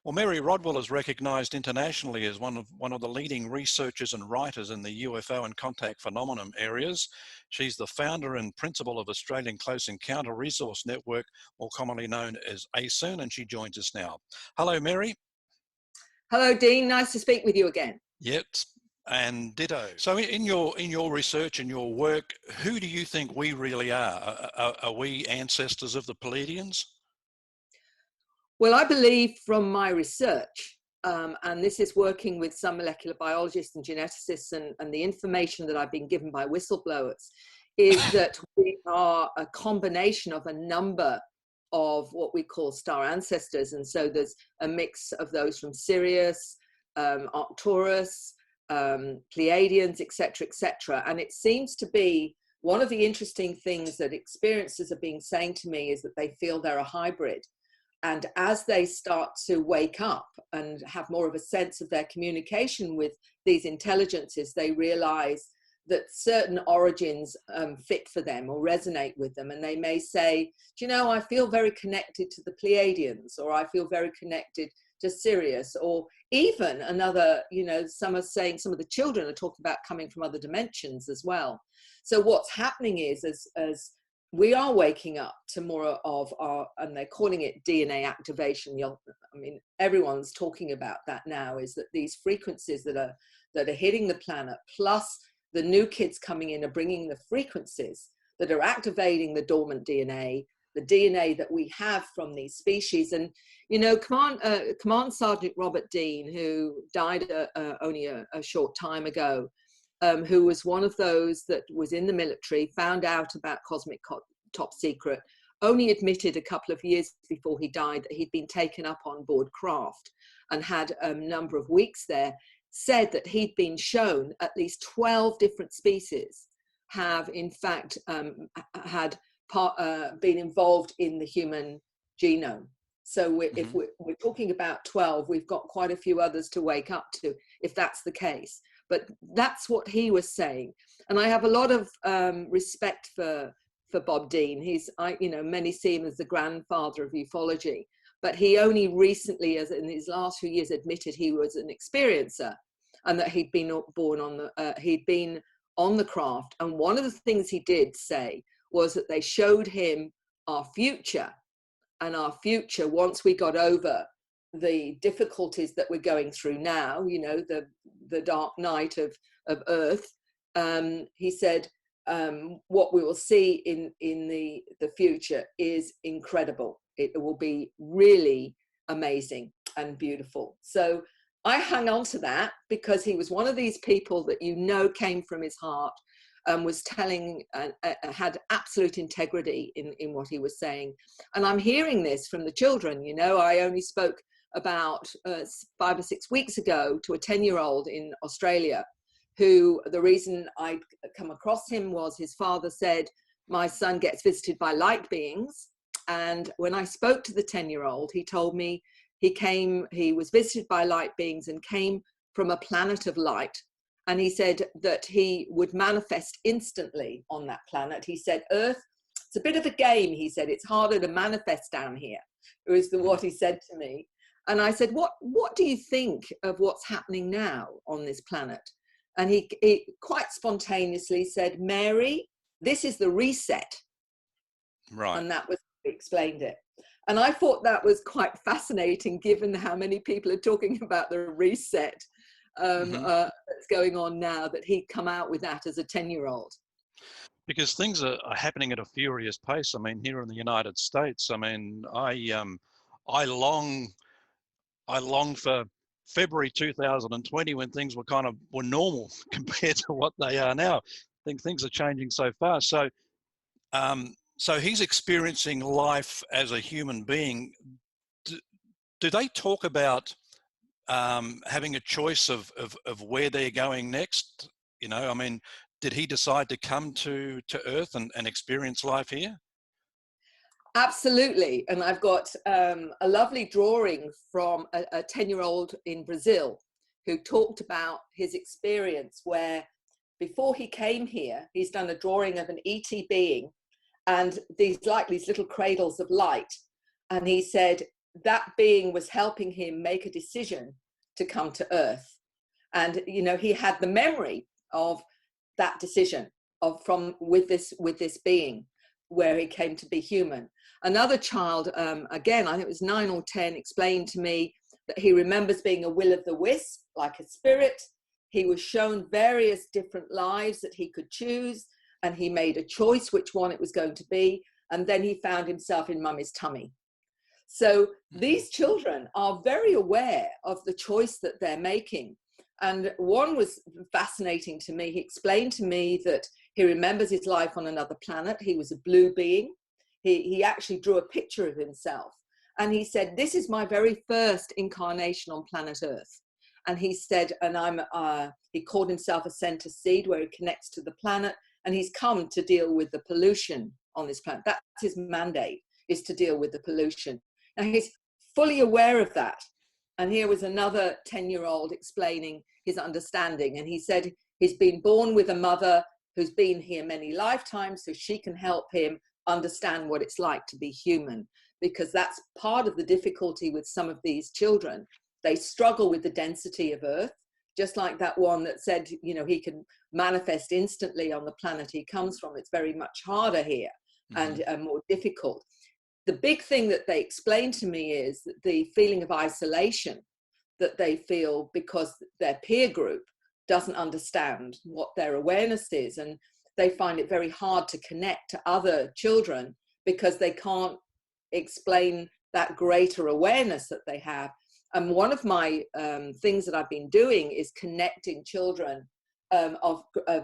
Well, Mary Rodwell is recognised internationally as one of the leading researchers and writers in the UFO and contact phenomenon areas. She's the founder and principal of Australian Close Encounter Resource Network, more commonly known as ACERN, and she joins us now. Hello, Mary. Hello, Dean. Nice to speak with you again. Yep, and ditto. So, in your research and your work, who do you think we really are? Are we ancestors of the Pleiadians? Well, I believe from my research, and this is working with some molecular biologists and geneticists, and the information that I've been given by whistleblowers, is that we are a combination of a number of what we call star ancestors. And so there's a mix of those from Sirius, Arcturus, Pleiadians, etc. And it seems to be one of the interesting things that experiencers have been saying to me is that they feel they're a hybrid. And as they start to wake up and have more of a sense of their communication with these intelligences, they realize that certain origins fit for them or resonate with them. And they may say, do you know, I feel very connected to the Pleiadians, or I feel very connected to Sirius, or even another, you know, some are saying, some of the children are talking about coming from other dimensions as well. So what's happening is, as we are waking up to more of our, and they're calling it DNA activation. I mean, everyone's talking about that now, is that these frequencies that are hitting the planet, plus the new kids coming in, are bringing the frequencies that are activating the dormant DNA, the DNA that we have from these species. And, you know, Command Sergeant Robert Dean, who died only a short time ago, who was one of those that was in the military, found out about cosmic top secret, only admitted a couple of years before he died that he'd been taken up on board craft and had a number of weeks there, said that he'd been shown at least 12 different species have in fact been involved in the human genome. So if we're talking about 12, we've got quite a few others to wake up to, if that's the case. But that's what he was saying. And I have a lot of respect for Bob Dean. You know, many see him as the grandfather of ufology, but he only recently, as in his last few years, admitted he was an experiencer and that he'd been on the craft. And one of the things he did say was that they showed him our future, and our future, once we got over the difficulties that we're going through now, you know, the dark night of Earth, he said, what we will see in the future is incredible. It will be really amazing and beautiful. So I hung on to that because he was one of these people that, you know, came from his heart and was telling, had absolute integrity in what he was saying. And I'm hearing this from the children. You know, I only spoke about 5 or 6 weeks ago to a 10-year-old in Australia, who, the reason I'd come across him was his father said, my son gets visited by light beings. And when I spoke to the 10-year-old, he told me he was visited by light beings and came from a planet of light. And he said that he would manifest instantly on that planet. He said, Earth, it's a bit of a game. He said, it's harder to manifest down here. It was what he said to me. And I said, what do you think of what's happening now on this planet? And he quite spontaneously said, Mary, this is the reset. Right. And that was how he explained it. And I thought that was quite fascinating, given how many people are talking about the reset that's going on now, that he'd come out with that as a 10-year-old. Because things are happening at a furious pace. I mean, here in the United States, I mean, I long for February 2020, when things were normal compared to what they are now. I think things are changing so fast. So, so he's experiencing life as a human being. Do they talk about having a choice of where they're going next? You know, I mean, did he decide to come to Earth and experience life here? Absolutely. And I've got a lovely drawing from a 10-year-old in Brazil who talked about his experience where, before he came here, he's done a drawing of an ET being and these little cradles of light. And he said that being was helping him make a decision to come to Earth. And, you know, he had the memory of that decision with this being, where he came to be human. Another child, again, I think it was 9 or 10, explained to me that he remembers being a will-o'-the-wisp, like a spirit. He was shown various different lives that he could choose, and he made a choice which one it was going to be, and then he found himself in mummy's tummy. So these children are very aware of the choice that they're making. And one was fascinating to me. He explained to me that he remembers his life on another planet. He was a blue being. He actually drew a picture of himself. And he said, this is my very first incarnation on planet Earth. And he said, and he called himself a center seed, where he connects to the planet. And he's come to deal with the pollution on this planet. That's his mandate, is to deal with the pollution. And he's fully aware of that. And here was another 10-year-old explaining his understanding. And he said he's been born with a mother who's been here many lifetimes, so she can help him understand what it's like to be human. Because that's part of the difficulty with some of these children. They struggle with the density of Earth, just like that one that said, you know, he can manifest instantly on the planet he comes from. It's very much harder here and more difficult. The big thing that they explain to me is that the feeling of isolation that they feel because their peer group doesn't understand what their awareness is. And they find it very hard to connect to other children because they can't explain that greater awareness that they have. And one of my things that I've been doing is connecting children of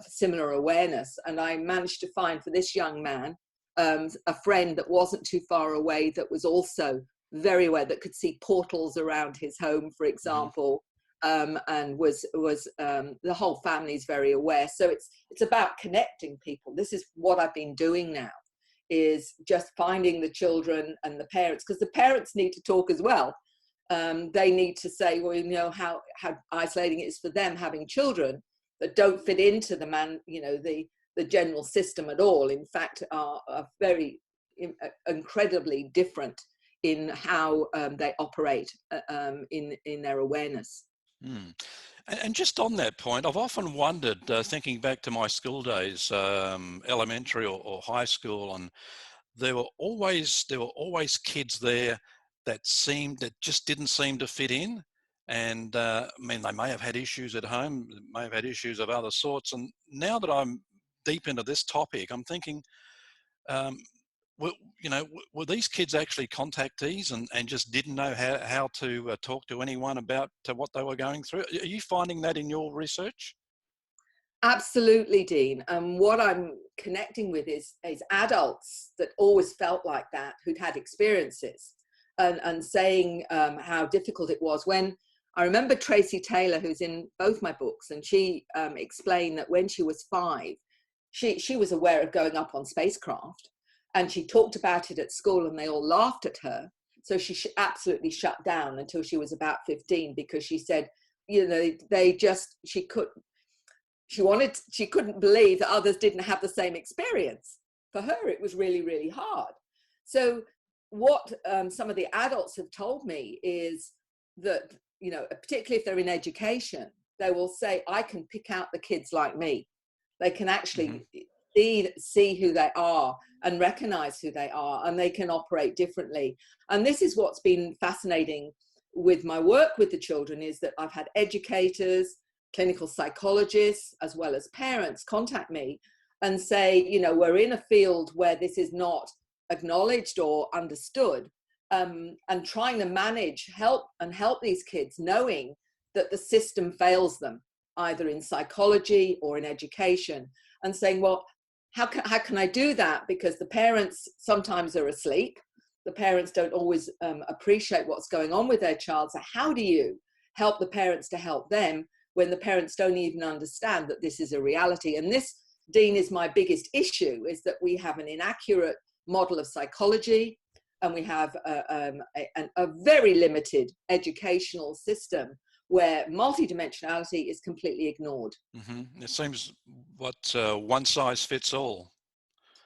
similar awareness. And I managed to find for this young man a friend that wasn't too far away, that was also very aware, that could see portals around his home, for example, and was the whole family is very aware. So it's about connecting people. This is what I've been doing now, is just finding the children and the parents, because the parents need to talk as well. They need to say, well, you know, how isolating it is for them having children that don't fit into the general system at all. In fact, are very incredibly different in how they operate in their awareness. And just on that point, I've often wondered, thinking back to my school days, elementary or high school, and there were always kids there that just didn't seem to fit in. And I mean, they may have had issues at home, may have had issues of other sorts. And now that I'm deep into this topic, I'm thinking, were these kids actually contactees and just didn't know how to talk to anyone about what they were going through? Are you finding that in your research? Absolutely, Dean. And what I'm connecting with is adults that always felt like that, who'd had experiences, and saying how difficult it was. When I remember Tracy Taylor, who's in both my books, and she explained that when she was 5, she was aware of going up on spacecraft, and she talked about it at school and they all laughed at her. So she absolutely shut down until she was about 15, because she said, you know, she couldn't believe that others didn't have the same experience. For her, it was really, really hard. So what some of the adults have told me is that, you know, particularly if they're in education, they will say, I can pick out the kids like me. They can actually see who they are and recognize who they are, and they can operate differently. And this is what's been fascinating with my work with the children, is that I've had educators, clinical psychologists, as well as parents contact me and say, you know, we're in a field where this is not acknowledged or understood, and trying to help these kids, knowing that the system fails them, either in psychology or in education, and saying, well, how can I do that? Because the parents sometimes are asleep. The parents don't always appreciate what's going on with their child. So how do you help the parents to help them when the parents don't even understand that this is a reality? And this, Dean, is my biggest issue, is that we have an inaccurate model of psychology, and we have a very limited educational system where multidimensionality is completely ignored. It seems one size fits all.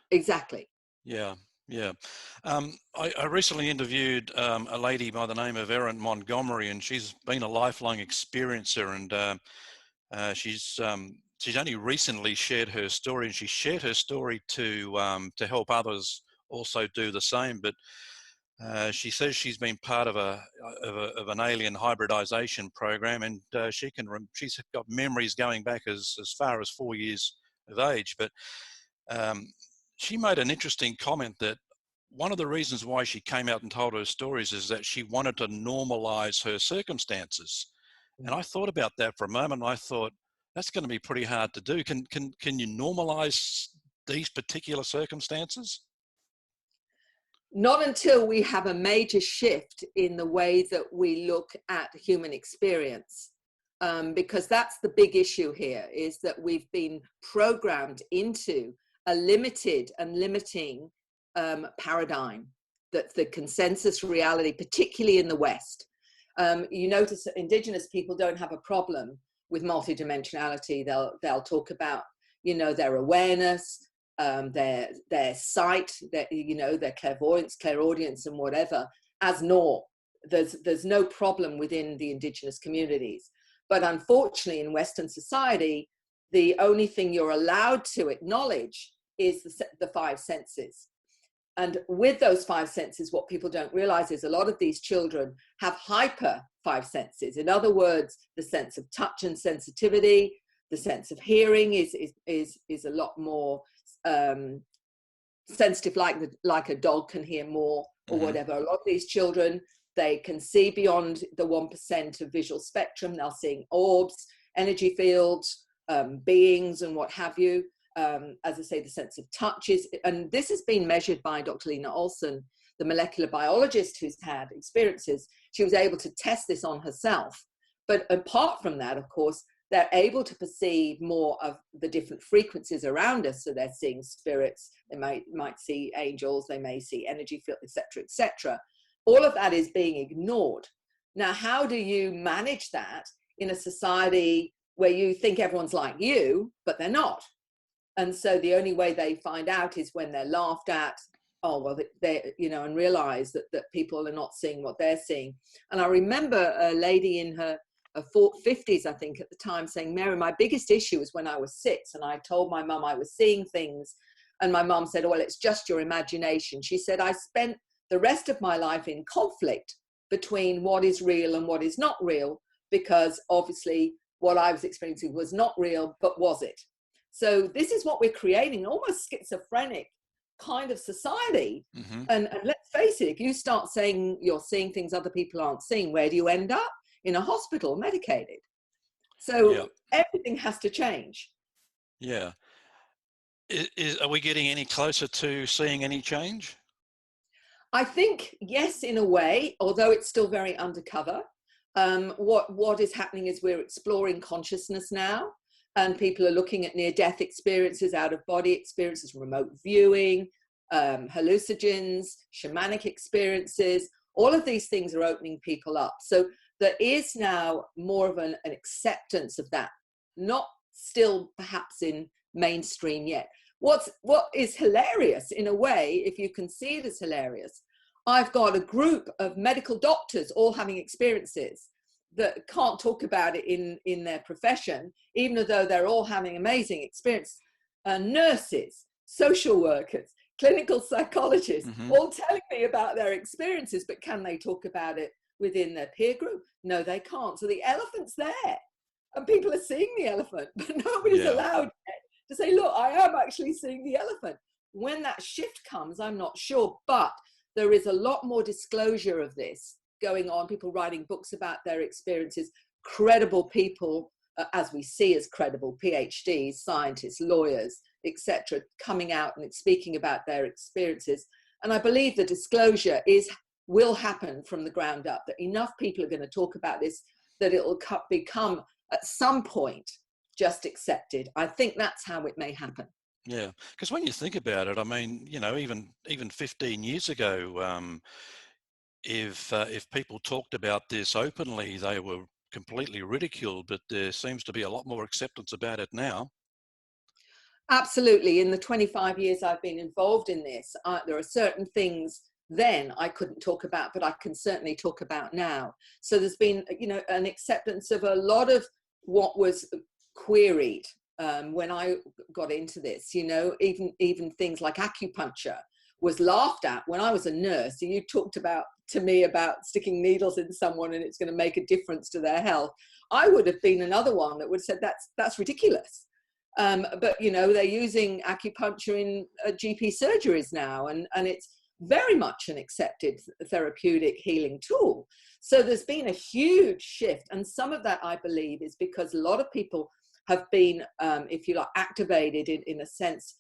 Exactly. Yeah. Yeah. I recently interviewed a lady by the name of Erin Montgomery, and she's been a lifelong experiencer, and she's only recently shared her story, and she shared her story to help others also do the same. But she says she's been part of of an alien hybridization program, and she's got memories going back as far as 4 years of age. But um, she made an interesting comment that one of the reasons why she came out and told her stories is that she wanted to normalize her circumstances. And I thought about that for a moment. I thought that's going to be pretty hard to do. Can you normalize these particular circumstances? Not until we have a major shift in the way that we look at human experience. Because that's the big issue here, is that we've been programmed into a limited and limiting paradigm, that the consensus reality, particularly in the West. You notice that Indigenous people don't have a problem with multidimensionality. They'll talk about, their awareness, their sight, their clairvoyance, clairaudience, and whatever as naught. There's no problem within the Indigenous communities. But unfortunately, in Western society, the only thing you're allowed to acknowledge is the five senses. And with those five senses, what people don't realize is a lot of these children have hyper five senses. In other words, the sense of touch and sensitivity, the sense of hearing is a lot more sensitive, like a dog can hear more or whatever. A lot of these children, they can see beyond the 1% of visual spectrum. They're seeing orbs, energy fields, beings, and what have you. As I say, the sense of touch is, and this has been measured by Dr. Lena Olson, the molecular biologist who's had experiences. She was able to test this on herself. But apart from that, of course, they're able to perceive more of the different frequencies around us. So they're seeing spirits, they might see angels, they may see energy field, etc., etc. All of that is being ignored. Now, how do you manage that in a society where you think everyone's like you, but they're not? And so the only way they find out is when they're laughed at, and realize that people are not seeing what they're seeing. And I remember a lady in her 50s, I think, at the time, saying, Mary, my biggest issue was when I was 6 and I told my mum I was seeing things. And my mum said, well, it's just your imagination. She said, I spent the rest of my life in conflict between what is real and what is not real, because obviously what I was experiencing was not real, but was it? So this is what we're creating, almost schizophrenic kind of society. And let's face it, if you start saying you're seeing things other people aren't seeing, where do you end up? In a hospital, medicated. So everything has to change. Yeah. Are we getting any closer to seeing any change? I think, yes, in a way, although it's still very undercover. What is happening is we're exploring consciousness now. And people are looking at near-death experiences, out-of-body experiences, remote viewing, hallucinogens, shamanic experiences. All of these things are opening people up. So there is now more of an acceptance of that, not still perhaps in mainstream yet. What is hilarious, in a way, if you can see it as hilarious, I've got a group of medical doctors all having experiences that can't talk about it in their profession, even though they're all having amazing experience. Nurses, social workers, clinical psychologists, all telling me about their experiences, but can they talk about it within their peer group? No, they can't. So the elephant's there, and people are seeing the elephant, but nobody's allowed to say, look, I am actually seeing the elephant. When that shift comes, I'm not sure, but there is a lot more disclosure of this going on, people writing books about their experiences, credible people, as we see as credible, PhDs, scientists, lawyers, etc., coming out and speaking about their experiences. And I believe the disclosure will happen from the ground up, that enough people are going to talk about this, that it will become at some point just accepted. I think that's how it may happen. Yeah, because when you think about it, I mean, even 15 years ago, if people talked about this openly, they were completely ridiculed, but there seems to be a lot more acceptance about it now. Absolutely. In the 25 years I've been involved in this, there are certain things then I couldn't talk about, but I can certainly talk about now. So there's been, you know, an acceptance of a lot of what was queried when I got into this. You know, even things like acupuncture was laughed at when I was a nurse. You talked about to me about sticking needles in someone and it's going to make a difference to their health. I would have been another one that would have said that's ridiculous. But you know, they're using acupuncture in GP surgeries now, and it's very much an accepted therapeutic healing tool. So there's been a huge shift, and some of that I believe is because a lot of people have been, if you like, activated in a sense.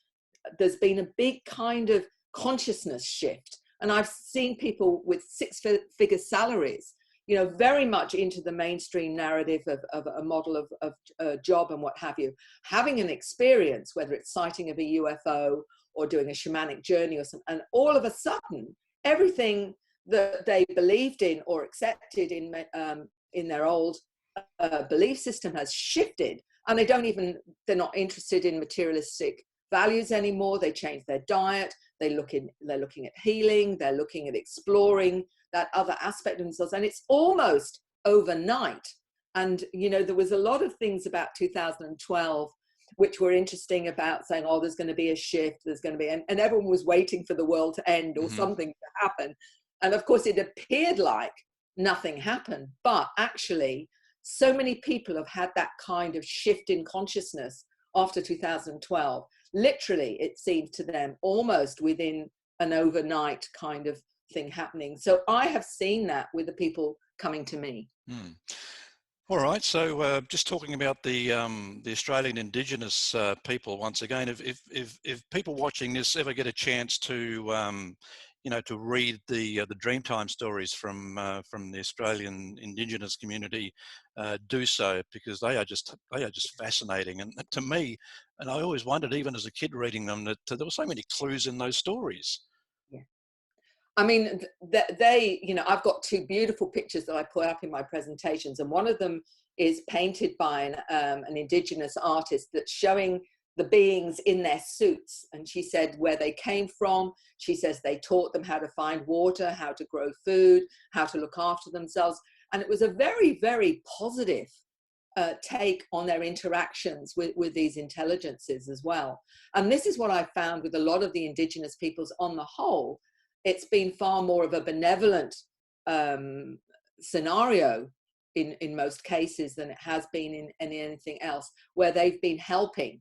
There's been a big kind of consciousness shift, and I've seen people with six-figure salaries, you know, very much into the mainstream narrative of a model of a job and what have you, having an experience, whether it's sighting of a UFO or doing a shamanic journey or something, and all of a sudden, everything that they believed in or accepted in their old belief system has shifted, and they're not interested in materialistic values anymore. They change their diet. They're looking at healing. They're looking at exploring that other aspect of themselves, and it's almost overnight. And you know, there was a lot of things about 2012 which were interesting, about saying, oh, there's going to be a shift, there's going to be, and everyone was waiting for the world to end or something to happen. And of course it appeared like nothing happened, but actually so many people have had that kind of shift in consciousness after 2012. Literally, it seemed to them almost within an overnight kind of thing happening. So I have seen that with the people coming to me. All right, so just talking about the Australian Indigenous people once again. If people watching this ever get a chance to you know, to read the Dreamtime stories from the Australian Indigenous community, do so, because they are just fascinating. And to me, and I always wondered, even as a kid reading them, that there were so many clues in those stories. Yeah. I mean, they, you know, I've got two beautiful pictures that I put up in my presentations, and one of them is painted by an Indigenous artist that's showing the beings in their suits. And she said where they came from. She says they taught them how to find water, how to grow food, how to look after themselves. And it was a very, very positive take on their interactions with these intelligences as well. And this is what I found with a lot of the Indigenous peoples on the whole. It's been far more of a benevolent scenario in most cases than it has been in anything else, where they've been helping.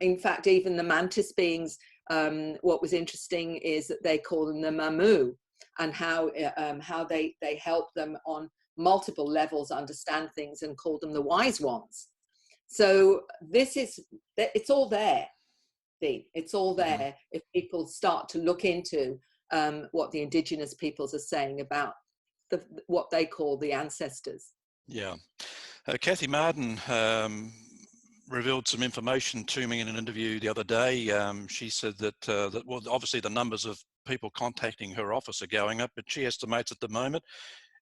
In fact, even the mantis beings, what was interesting is that they call them the mamu, and how they help them on multiple levels understand things, and call them the wise ones. So it's all there. It's all there if people start to look into what the Indigenous peoples are saying about what they call the ancestors. Yeah. Kathy Martin revealed some information to me in an interview the other day. She said that well, obviously the numbers of people contacting her office are going up, but she estimates at the moment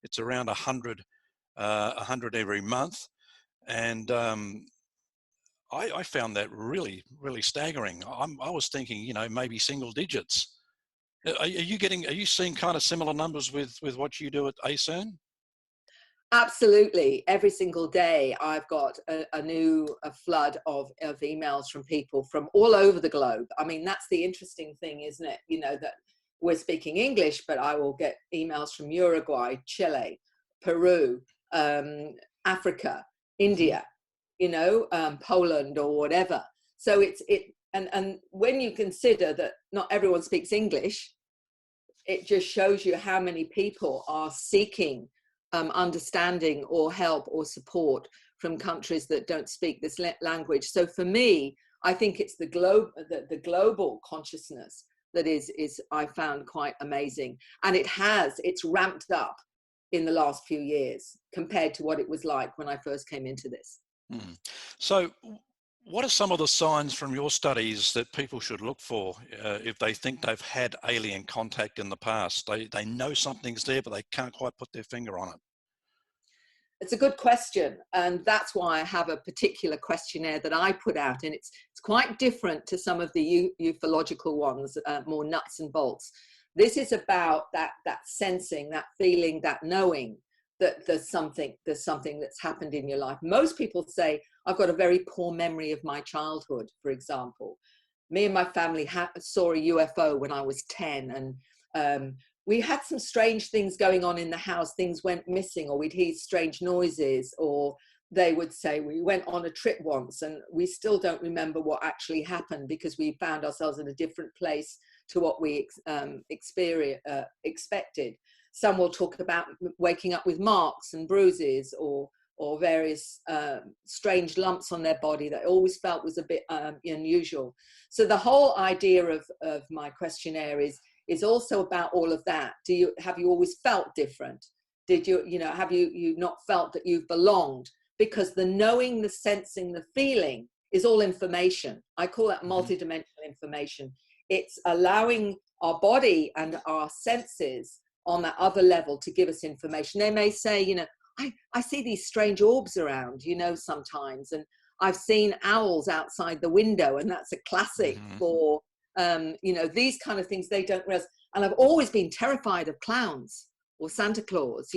it's around 100 every month. And I found that really, really staggering. I was thinking, you know, maybe single digits. Are you seeing kind of similar numbers with what you do at ACERN? Absolutely. Every single day I've got a flood of emails from people from all over the globe. I mean, that's the interesting thing, isn't it? You know, that we're speaking English, but I will get emails from Uruguay, Chile, Peru, Africa, India, you know, Poland or whatever. So and when you consider that not everyone speaks English, it just shows you how many people are seeking understanding or help or support from countries that don't speak this language. So for me, I think it's the global consciousness that is I found quite amazing, and it's ramped up in the last few years compared to what it was like when I first came into this. So what are some of the signs from your studies that people should look for if they think they've had alien contact in the past? They know something's there, but they can't quite put their finger on it. It's a good question, and that's why I have a particular questionnaire that I put out, and it's quite different to some of the ufological ones, more nuts and bolts. This is about that sensing, that feeling, that knowing that there's something that's happened in your life. Most people say, I've got a very poor memory of my childhood, for example. Me and my family saw a UFO when I was 10, and we had some strange things going on in the house. Things went missing, or we'd hear strange noises, or they would say, we went on a trip once and we still don't remember what actually happened because we found ourselves in a different place to what we expected. Some will talk about waking up with marks and bruises, or various strange lumps on their body that always felt was a bit unusual. So the whole idea of my questionnaire is also about all of that. Have you always felt different? Did have you not felt that you've belonged? Because the knowing, the sensing, the feeling is all information. I call that multidimensional information. It's allowing our body and our senses on that other level to give us information. They may say, I see these strange orbs around, sometimes, and I've seen owls outside the window, and that's a classic for, these kind of things they don't realize. And I've always been terrified of clowns or Santa Claus,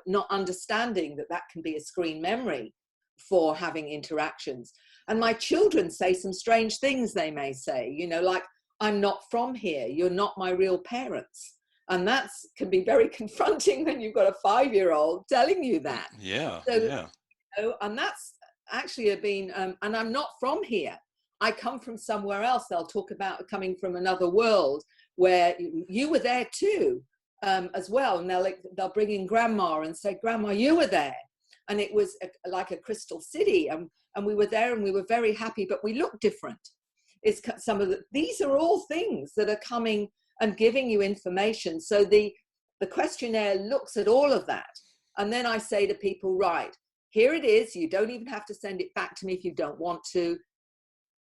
not understanding that can be a screen memory for having interactions. And my children say some strange things. They may say, like, I'm not from here. You're not my real parents. And that can be very confronting when you've got a 5-year-old telling you that. Yeah, so, yeah. And that's actually been, and I'm not from here. I come from somewhere else. They'll talk about coming from another world where you were there too, as well. And they'll bring in grandma and say, Grandma, you were there. And it was like a crystal city. And we were there and we were very happy, but we looked different. It's these are all things that are coming and giving you information. So the questionnaire looks at all of that. And then I say to people, right, here it is. You don't even have to send it back to me if you don't want to.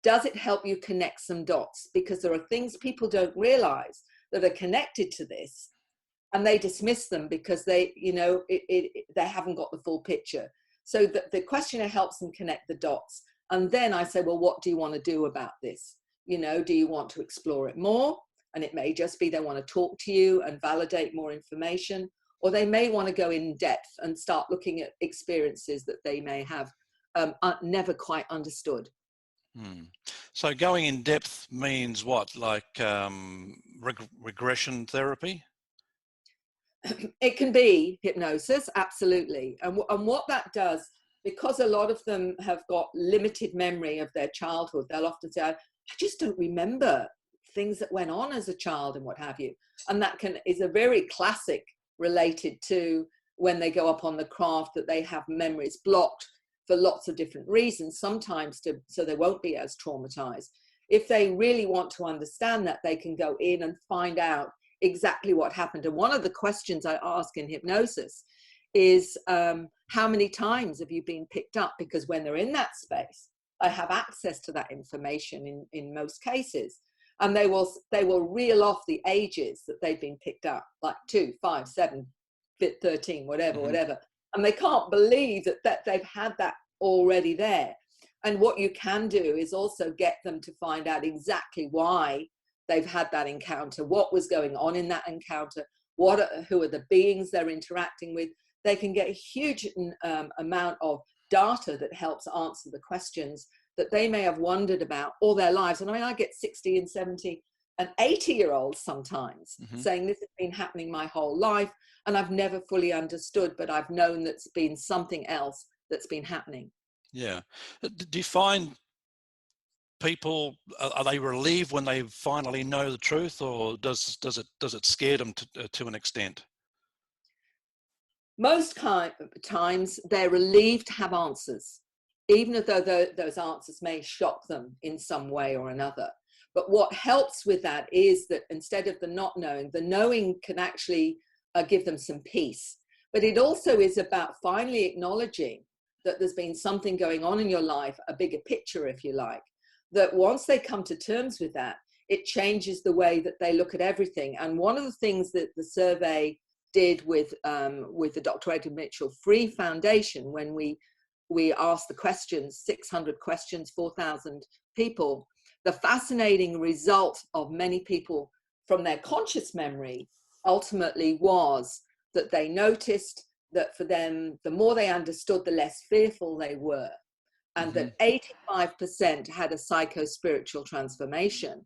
Does it help you connect some dots? Because there are things people don't realize that are connected to this, and they dismiss them because they haven't got the full picture. So the questionnaire helps them connect the dots. And then I say, well, what do you want to do about this? Do you want to explore it more? And it may just be they want to talk to you and validate more information, or they may want to go in depth and start looking at experiences that they may have never quite understood. So going in depth means what? Like regression therapy? It can be hypnosis, absolutely. And what that does, because a lot of them have got limited memory of their childhood, they'll often say, I just don't remember things that went on as a child and what have you. And that is a very classic related to when they go up on the craft, that they have memories blocked for lots of different reasons, sometimes so they won't be as traumatized. If they really want to understand that, they can go in and find out exactly what happened. And one of the questions I ask in hypnosis is, how many times have you been picked up? Because when they're in that space, I have access to that information in most cases. And they will reel off the ages that they've been picked up, like 2, 5, 7, 13, whatever. And they can't believe that they've had that already there. And what you can do is also get them to find out exactly why they've had that encounter, what was going on in that encounter, who are the beings they're interacting with. They can get a huge amount of data that helps answer the questions that they may have wondered about all their lives. And I get 60 and 70 and 80-year-olds sometimes saying, this has been happening my whole life and I've never fully understood, but I've known that's been something else that's been happening. Yeah. Do you find people, are they relieved when they finally know the truth, or does it scare them to an extent? Most times they're relieved to have answers, even though those answers may shock them in some way or another. But what helps with that is that instead of the not knowing, the knowing can actually give them some peace. But it also is about finally acknowledging that there's been something going on in your life, a bigger picture, if you like, that once they come to terms with that, it changes the way that they look at everything. And one of the things that the survey did with the Dr. Edgar Mitchell Free Foundation, when we asked the questions, 600 questions, 4,000 people, the fascinating result of many people from their conscious memory ultimately was that they noticed that for them, the more they understood, the less fearful they were. And that 85% had a psycho-spiritual transformation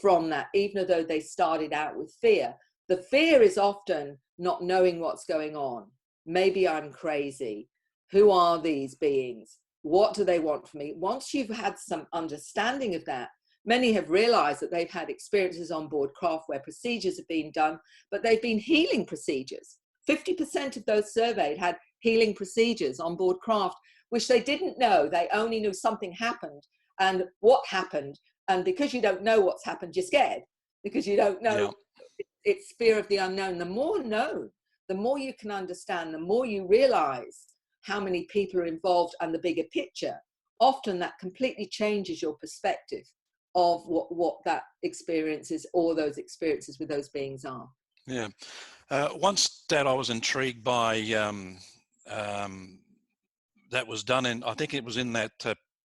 from that, even though they started out with fear. The fear is often not knowing what's going on. Maybe I'm crazy. Who are these beings? What do they want from me? Once you've had some understanding of that, many have realized that they've had experiences on board craft where procedures have been done, but they've been healing procedures. 50% of those surveyed had healing procedures on board craft, which they didn't know. They only knew something happened and what happened. And because you don't know what's happened, you're scared, because you don't know. Yeah. It's fear of the unknown. The more known, the more you can understand, the more you realize how many people are involved and the bigger picture. Often that completely changes your perspective of what that experience is, or those experiences with those beings are. Yeah. Once that I was intrigued by that was done in, I think it was in that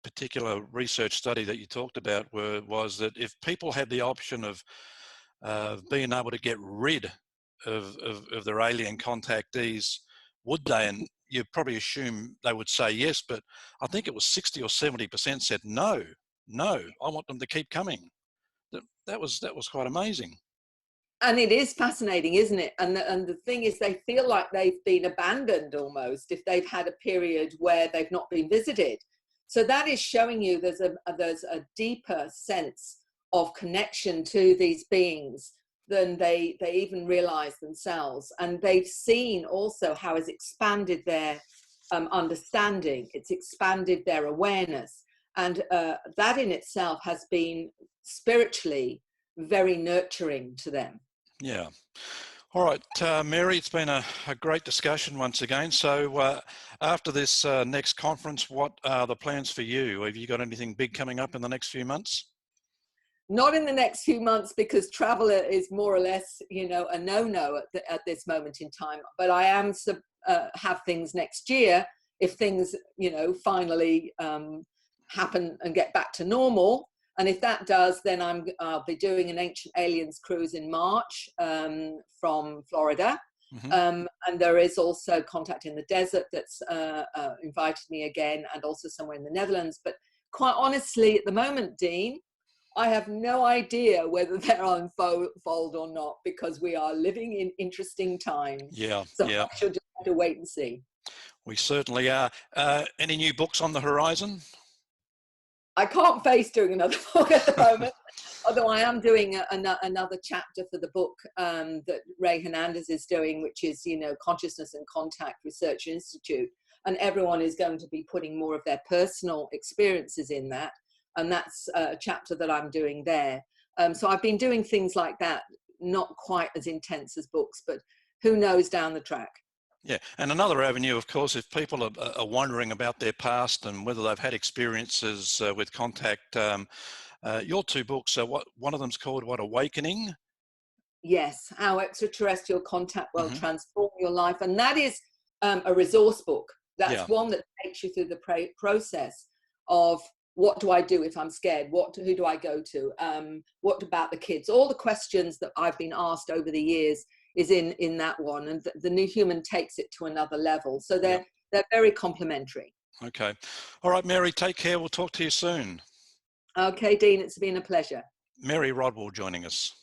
particular research study that you talked about, was that if people had the option of being able to get rid of their alien contactees, would they? And you probably assume they would say yes, but I think it was 60 or 70% said no, I want them to keep coming. That was quite amazing. And it is fascinating, isn't it? And the thing is, they feel like they've been abandoned almost if they've had a period where they've not been visited. So that is showing you there's a deeper sense of connection to these beings than they even realize themselves. And they've seen also how it's expanded their understanding, it's expanded their awareness. And that in itself has been spiritually very nurturing to them. Yeah. All right, Mary, it's been a great discussion once again. So after this next conference, what are the plans for you? Have you got anything big coming up in the next few months? Not in the next few months, because travel is more or less, you know, a no-no at this moment in time. But I am have things next year if things, you know, finally happen and get back to normal. And if that does, then I'll be doing an Ancient Aliens cruise in March from Florida. And there is also Contact in the Desert that's invited me again, and also somewhere in the Netherlands. But quite honestly, at the moment, Dean, I have no idea whether they'll unfold or not, because we are living in interesting times. Yeah, so yeah. I shall just have to wait and see. We certainly are. Any new books on the horizon? I can't face doing another book at the moment, although I am doing another chapter for the book that Ray Hernandez is doing, which is, you know, Consciousness and Contact Research Institute. And everyone is going to be putting more of their personal experiences in that. And that's a chapter that I'm doing there. So I've been doing things like that, not quite as intense as books, but who knows down the track. Yeah, and another avenue, of course, if people are wondering about their past and whether they've had experiences with contact, your two books, one of them's called what, Awakening? Yes, How Extraterrestrial Contact Will Transform Your Life. And that is a resource book. That's one that takes you through the process of, what do I do if I'm scared? Who do I go to? What about the kids? All the questions that I've been asked over the years is in that one, and the New Human takes it to another level. So they're very complementary. Okay. All right, Mary, take care. We'll talk to you soon. Okay, Dean, it's been a pleasure. Mary Rodwell joining us.